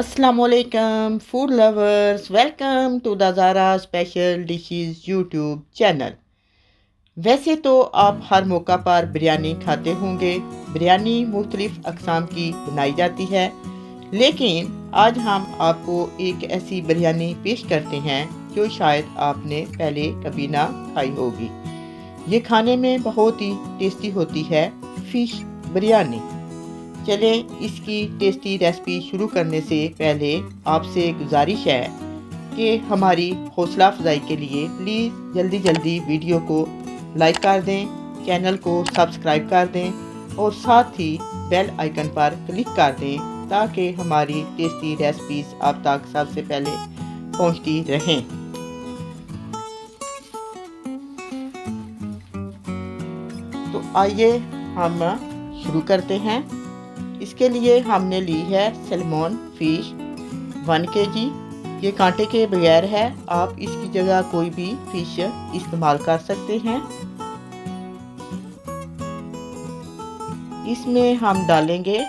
अस्सलामुअलैकुम food lovers, welcome to the Zara special dishes YouTube channel. वैसे तो आप हर मौका पर बिरयानी खाते होंगे। बिरयानी मुख्तलिफ अक़साम की बनाई जाती है, लेकिन आज हम आपको एक ऐसी बिरयानी पेश करते हैं जो शायद आपने पहले कभी ना खाई होगी। ये खाने में बहुत ही टेस्टी होती है, फ़िश बिरयानी। चलें इसकी टेस्टी रेसिपी शुरू करने से पहले आपसे गुजारिश है कि हमारी हौसला अफजाई के लिए प्लीज़ जल्दी जल्दी वीडियो को लाइक कर दें, चैनल को सब्सक्राइब कर दें और साथ ही बेल आइकन पर क्लिक कर दें ताकि हमारी टेस्टी रेसिपीज़ आप तक सबसे पहले पहुंचती रहें। तो आइए हम शुरू करते हैं। इसके लिए हमने ली है सैल्मन फ़िश 1 kg। ये कांटे के बगैर है, आप इसकी जगह कोई भी फ़िश इस्तेमाल कर सकते हैं। इसमें हम डालेंगे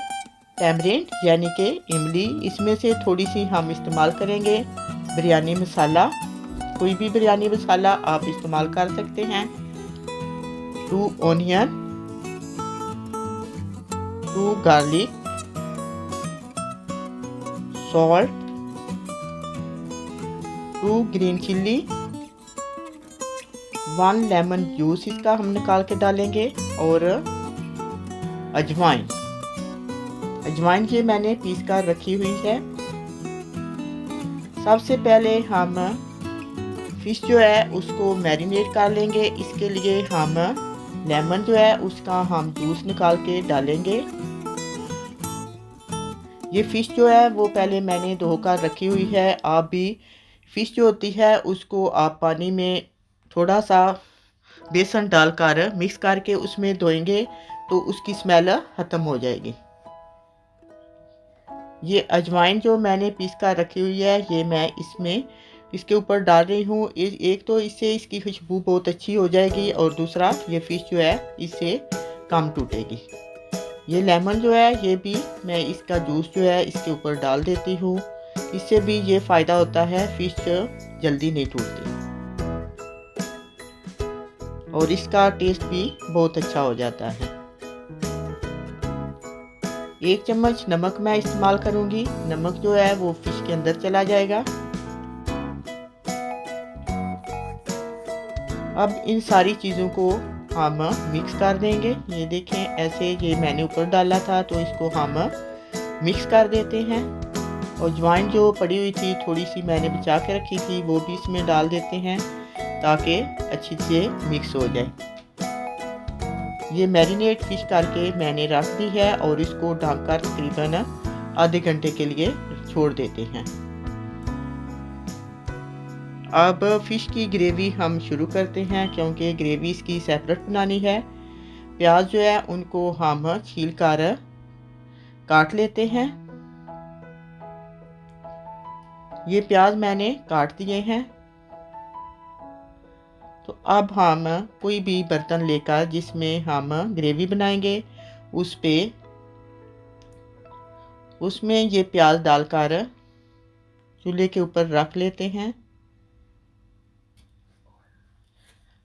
टैमरिंड यानी कि इमली। इसमें से थोड़ी सी हम इस्तेमाल करेंगे बिरयानी मसाला, कोई भी बिरयानी मसाला आप इस्तेमाल कर सकते हैं। 2 onion, 2 garlic, salt, 2 green chilli, 1 lemon juice इसका हम निकाल के डालेंगे और अजवाइन। अजवाइन ये मैंने पीस कर रखी हुई है। सबसे पहले हम फ़िश जो है उसको मैरिनेट कर लेंगे। इसके लिए हम लेमन जो है उसका हम जूस निकाल के डालेंगे। ये फ़िश जो है वो पहले मैंने धोकर रखी हुई है। आप भी फ़िश जो होती है उसको आप पानी में थोड़ा सा बेसन डालकर मिक्स करके उसमें धोएंगे तो उसकी स्मेल ख़त्म हो जाएगी। ये अजवाइन जो मैंने पीस कर रखी हुई है ये मैं इसके ऊपर डाल रही हूँ। एक तो इससे इसकी खुशबू बहुत अच्छी हो जाएगी और दूसरा ये फ़िश जो है इससे कम टूटेगी। ये लेमन जो है ये भी मैं इसका जूस जो है इसके ऊपर डाल देती हूँ। इससे भी ये फ़ायदा होता है, फ़िश जल्दी नहीं टूटती और इसका टेस्ट भी बहुत अच्छा हो जाता है। 1 चम्मच नमक मैं इस्तेमाल करूँगी। नमक जो है वो फ़िश के अंदर चला जाएगा। अब इन सारी चीज़ों को हम मिक्स कर देंगे। ये देखें ऐसे ये मैंने ऊपर डाला था तो इसको हम मिक्स कर देते हैं। और अजवाइन जो पड़ी हुई थी थोड़ी सी मैंने बचा के रखी थी वो भी इसमें डाल देते हैं ताकि अच्छी से मिक्स हो जाए। ये मैरिनेट फ़िश करके मैंने रख दी है और इसको ढककर तकरीबन आधे घंटे के लिए छोड़ देते हैं। अब फ़िश की ग्रेवी हम शुरू करते हैं क्योंकि ग्रेवी इसकी सेपरेट बनानी है। प्याज जो है उनको हम छील कर काट लेते हैं। ये प्याज मैंने काट दिए हैं। तो अब हम कोई भी बर्तन लेकर जिसमें हम ग्रेवी बनाएंगे उसमें ये प्याज डालकर चूल्हे के ऊपर रख लेते हैं।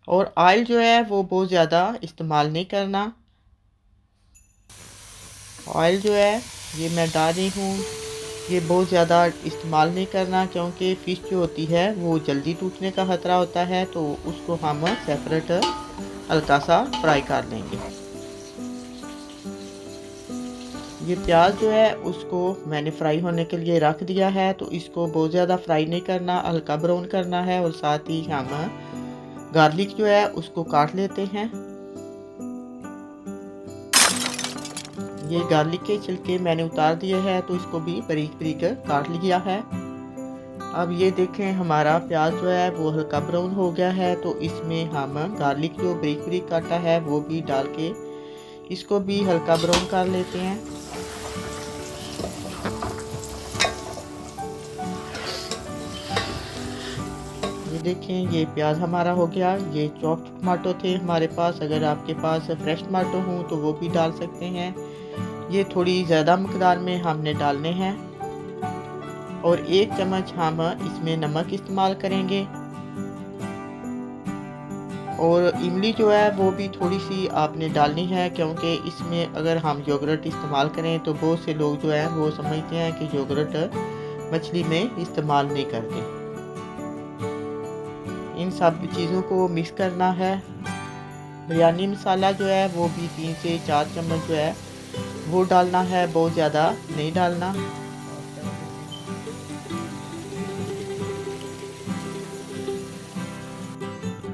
और ऑयल जो है वो बहुत ज़्यादा इस्तेमाल नहीं करना। ऑयल जो है ये मैं डाल रही हूँ, ये बहुत ज़्यादा इस्तेमाल नहीं करना क्योंकि फ़िश जो होती है वो जल्दी टूटने का ख़तरा होता है, तो उसको हम सेपरेट हल्का सा फ्राई कर लेंगे। ये प्याज जो है उसको मैंने फ्राई होने के लिए रख दिया है, तो इसको बहुत ज़्यादा फ्राई नहीं करना, हल्का ब्राउन करना है। और साथ ही हम गार्लिक जो है उसको काट लेते हैं। ये गार्लिक के छिलके मैंने उतार दिए हैं तो इसको भी बारीक बारीक काट लिया है। अब ये देखें हमारा प्याज जो है वो हल्का ब्राउन हो गया है, तो इसमें हम गार्लिक जो बारीक बारीक काटा है वो भी डाल के इसको भी हल्का ब्राउन कर लेते हैं। ये देखें ये प्याज हमारा हो गया। ये चॉप्ड टमाटो थे हमारे पास, अगर आपके पास फ्रेश टमाटो हों तो वो भी डाल सकते हैं। ये थोड़ी ज़्यादा मकदार में हमने डालने हैं। और 1 चम्मच हम इसमें नमक इस्तेमाल करेंगे। और इमली जो है वो भी थोड़ी सी आपने डालनी है, क्योंकि इसमें अगर हम योगर्ट इस्तेमाल करें तो बहुत से लोग जो है वो समझते हैं कि योगर्ट मछली में इस्तेमाल नहीं करते। इन सब चीज़ों को मिक्स करना है। बिरयानी मसाला जो है वो भी 3 से 4 चम्मच जो है वो डालना है, बहुत ज़्यादा नहीं डालना।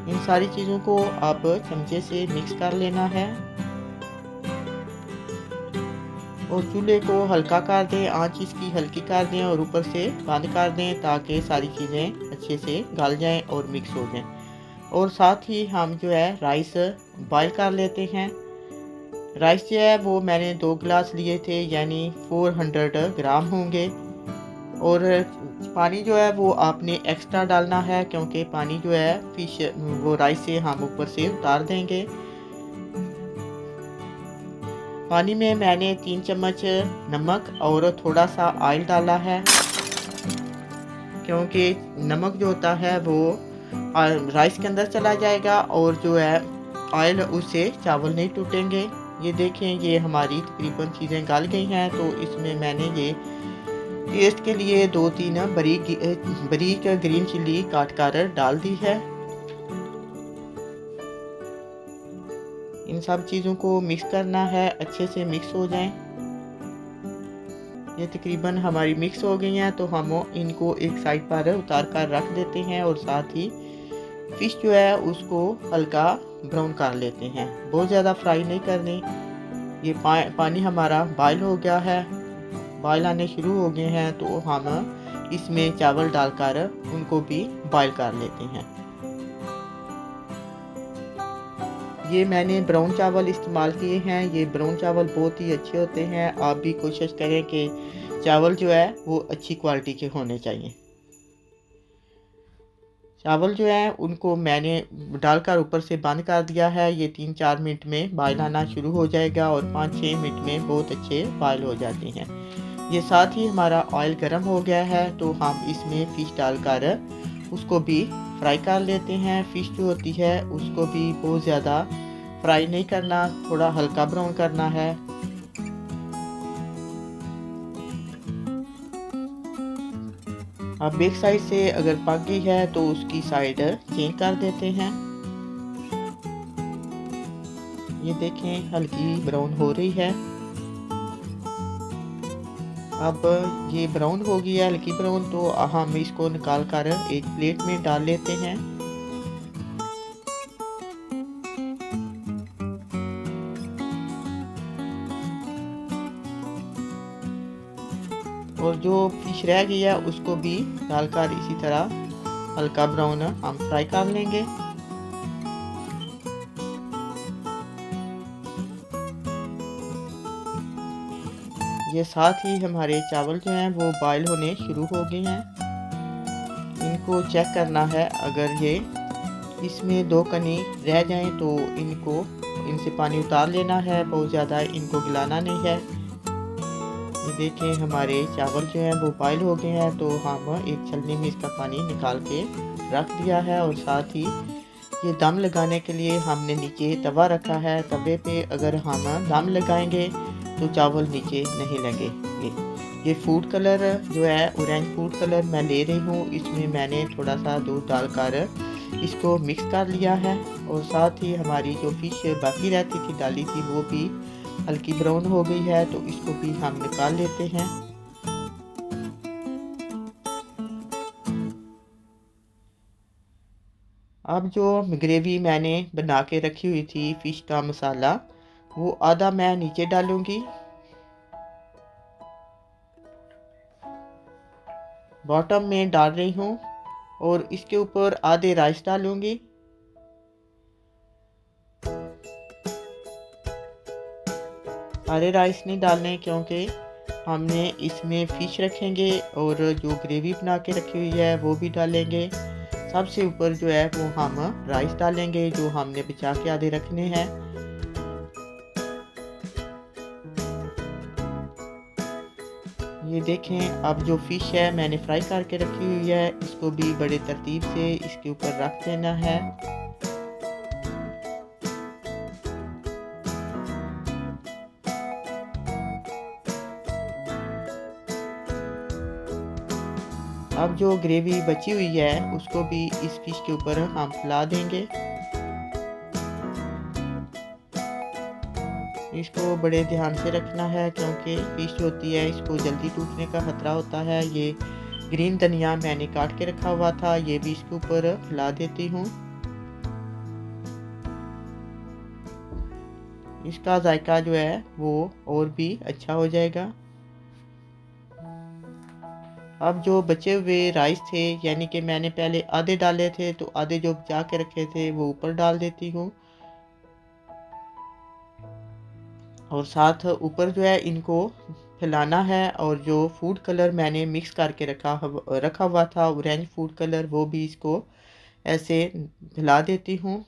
इन सारी चीज़ों को आप चमचे से मिक्स कर लेना है और चूल्हे को हल्का कर दें, आंच इसकी हल्की कर दें और ऊपर से बंद कर दें ताकि सारी चीज़ें अच्छे से गल जाएं और मिक्स हो जाएं। और साथ ही हम जो है राइस बॉईल कर लेते हैं। राइस जो है वो मैंने 2 गिलास लिए थे, यानी 400 ग्राम होंगे। और पानी जो है वो आपने एक्स्ट्रा डालना है, क्योंकि पानी जो है फिश वो राइस से हम ऊपर से उतार देंगे। पानी में मैंने 3 चम्मच नमक और थोड़ा सा ऑयल डाला है, क्योंकि नमक जो होता है वो राइस के अंदर चला जाएगा और जो है ऑयल उससे चावल नहीं टूटेंगे। ये देखें, ये हमारी तकरीबन चीज़ें गल गई हैं। तो इसमें मैंने ये टेस्ट के लिए 2-3 बारीक ग्रीन चिल्ली काट कर डाल दी है। इन सब चीज़ों को मिक्स करना है, अच्छे से मिक्स हो जाएं। ये तकरीबन हमारी मिक्स हो गई हैं, तो हम इनको एक साइड पर उतार कर रख देते हैं और साथ ही फ़िश जो है उसको हल्का ब्राउन कर लेते हैं, बहुत ज़्यादा फ्राई नहीं करनी। ये पानी हमारा बॉयल हो गया है, बॉयल आने शुरू हो गए हैं, तो हम इसमें चावल डालकर उनको भी बॉयल कर लेते हैं। ये मैंने ब्राउन चावल इस्तेमाल किए हैं। ये ब्राउन चावल बहुत ही अच्छे होते हैं। आप भी कोशिश करें कि चावल जो है वो अच्छी क्वालिटी के होने चाहिए। चावल जो है उनको मैंने डालकर ऊपर से बंद कर दिया है। ये 3-4 मिनट में बॉयल आना शुरू हो जाएगा और 5-6 मिनट में बहुत अच्छे बॉयल हो जाते हैं। ये साथ ही हमारा ऑयल गर्म हो गया है, तो हम इसमें फ़िश डालकर उसको भी फ्राई कर लेते हैं। फ़िश जो होती है उसको भी बहुत ज़्यादा फ्राई नहीं करना, थोड़ा हल्का ब्राउन करना है। अब एक साइड से अगर पक गई है तो उसकी साइड चेंज कर देते हैं। ये देखें, हल्की ब्राउन हो रही है। अब ये ब्राउन हो गई है, हल्की ब्राउन, तो हम इसको निकाल कर एक प्लेट में डाल लेते हैं। और जो फिश रह गई है उसको भी डालकर इसी तरह हल्का ब्राउन हम फ्राई कर लेंगे। ये साथ ही हमारे चावल जो हैं वो बॉयल होने शुरू हो गए हैं। इनको चेक करना है, अगर ये इसमें 2 कनी रह जाएं तो इनसे पानी उतार लेना है, बहुत ज़्यादा इनको गलाना नहीं है। ये देखें, हमारे चावल जो हैं वो बॉयल हो गए हैं, तो हम एक छलनी में इसका पानी निकाल के रख दिया है। और साथ ही ये दम लगाने के लिए हमने नीचे तवा रखा है। तवे पे अगर हम दम लगाएंगे तो चावल नीचे नहीं लगेंगे। ये फूड कलर जो है ऑरेंज फूड कलर मैं ले रही हूँ, इसमें मैंने थोड़ा सा दूध डालकर इसको मिक्स कर लिया है। और साथ ही हमारी जो फिश बाकी रहती थी डाली थी वो भी हल्की ब्राउन हो गई है, तो इसको भी हम निकाल लेते हैं। अब जो ग्रेवी मैंने बना के रखी हुई थी फिश का मसाला, वो आधा मैं नीचे डालूंगी, बॉटम में डाल रही हूँ, और इसके ऊपर आधे राइस डालूंगी। सारे राइस नहीं डालने, क्योंकि हमने इसमें फ़िश रखेंगे और जो ग्रेवी बना के रखी हुई है वो भी डालेंगे। सबसे ऊपर जो है वो हम राइस डालेंगे जो हमने बचा के आधे रखने हैं। ये देखें, अब जो फ़िश है मैंने फ्राई करके रखी हुई है, इसको भी बड़े तरतीब से इसके ऊपर रख देना है। अब जो ग्रेवी बची हुई है उसको भी इस फिश के ऊपर हम फैला देंगे। इसको बड़े ध्यान से रखना है क्योंकि फिश होती है इसको जल्दी टूटने का खतरा होता है। ये ग्रीन धनिया मैंने काट के रखा हुआ था, ये भी इसके ऊपर फैला देती हूँ। इसका जायका जो है वो और भी अच्छा हो जाएगा। अब जो बचे हुए राइस थे, यानी कि मैंने पहले आधे डाले थे तो आधे जो बचा के रखे थे वो ऊपर डाल देती हूँ। और साथ ऊपर जो है इनको फैलाना है। और जो फूड कलर मैंने मिक्स करके रखा हुआ था, ऑरेंज फूड कलर, वो भी इसको ऐसे फैला देती हूँ।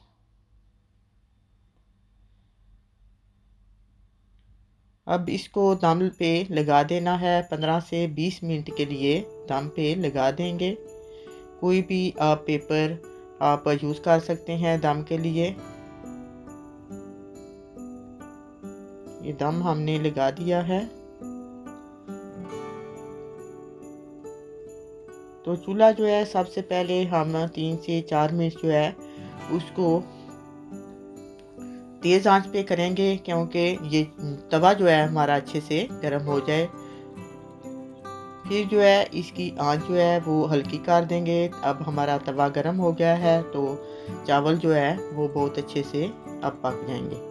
अब इसको दम पे लगा देना है, 15 से 20 मिनट के लिए दम पे लगा देंगे। कोई भी आप पेपर आप यूज़ कर सकते हैं दम के लिए। ये दम हमने लगा दिया है। तो चूल्हा जो है सबसे पहले हम 3 से 4 मिनट जो है उसको तेज़ आंच पे करेंगे क्योंकि ये तवा जो है हमारा अच्छे से गर्म हो जाए। फिर जो है इसकी आंच जो है वो हल्की कर देंगे। अब हमारा तवा गर्म हो गया है तो चावल जो है वो बहुत अच्छे से अब पक जाएंगे।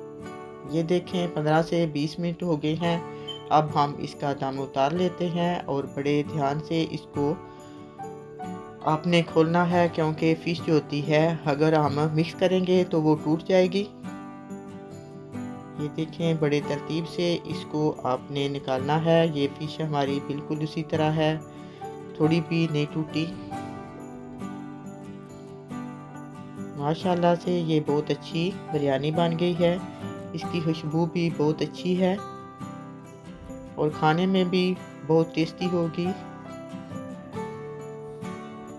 ये देखें 15 से 20 मिनट हो गए हैं। अब हम इसका दम उतार लेते हैं और बड़े ध्यान से इसको आपने खोलना है क्योंकि फ़िश जो होती है अगर हम मिक्स करेंगे तो वो टूट जाएगी। ये देखें बड़े तरतीब से इसको आपने निकालना है। ये फ़िश हमारी बिल्कुल उसी तरह है, थोड़ी भी नहीं टूटी। माशाल्लाह से ये बहुत अच्छी बिरयानी बन गई है। इसकी खुशबू भी बहुत अच्छी है और खाने में भी बहुत टेस्टी होगी।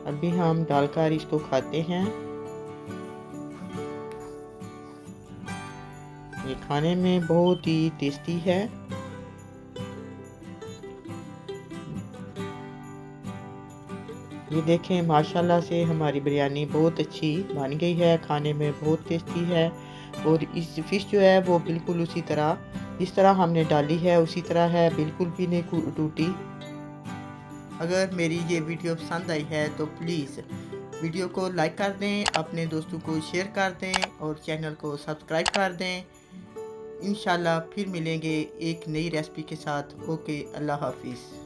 अभी हम डालकर इसको खाते हैं। ये खाने में बहुत ही टेस्टी है। ये देखें माशाल्लाह से हमारी बिरयानी बहुत अच्छी बन गई है, खाने में बहुत टेस्टी है। और इस फिश जो है वो बिल्कुल उसी तरह जिस तरह हमने डाली है उसी तरह है, बिल्कुल भी नहीं टूटी। अगर मेरी ये वीडियो पसंद आई है तो प्लीज़ वीडियो को लाइक कर दें, अपने दोस्तों को शेयर कर दें और चैनल को सब्सक्राइब कर दें। इंशाल्लाह फिर मिलेंगे एक नई रेसिपी के साथ। ओके, अल्लाह हाफिज़।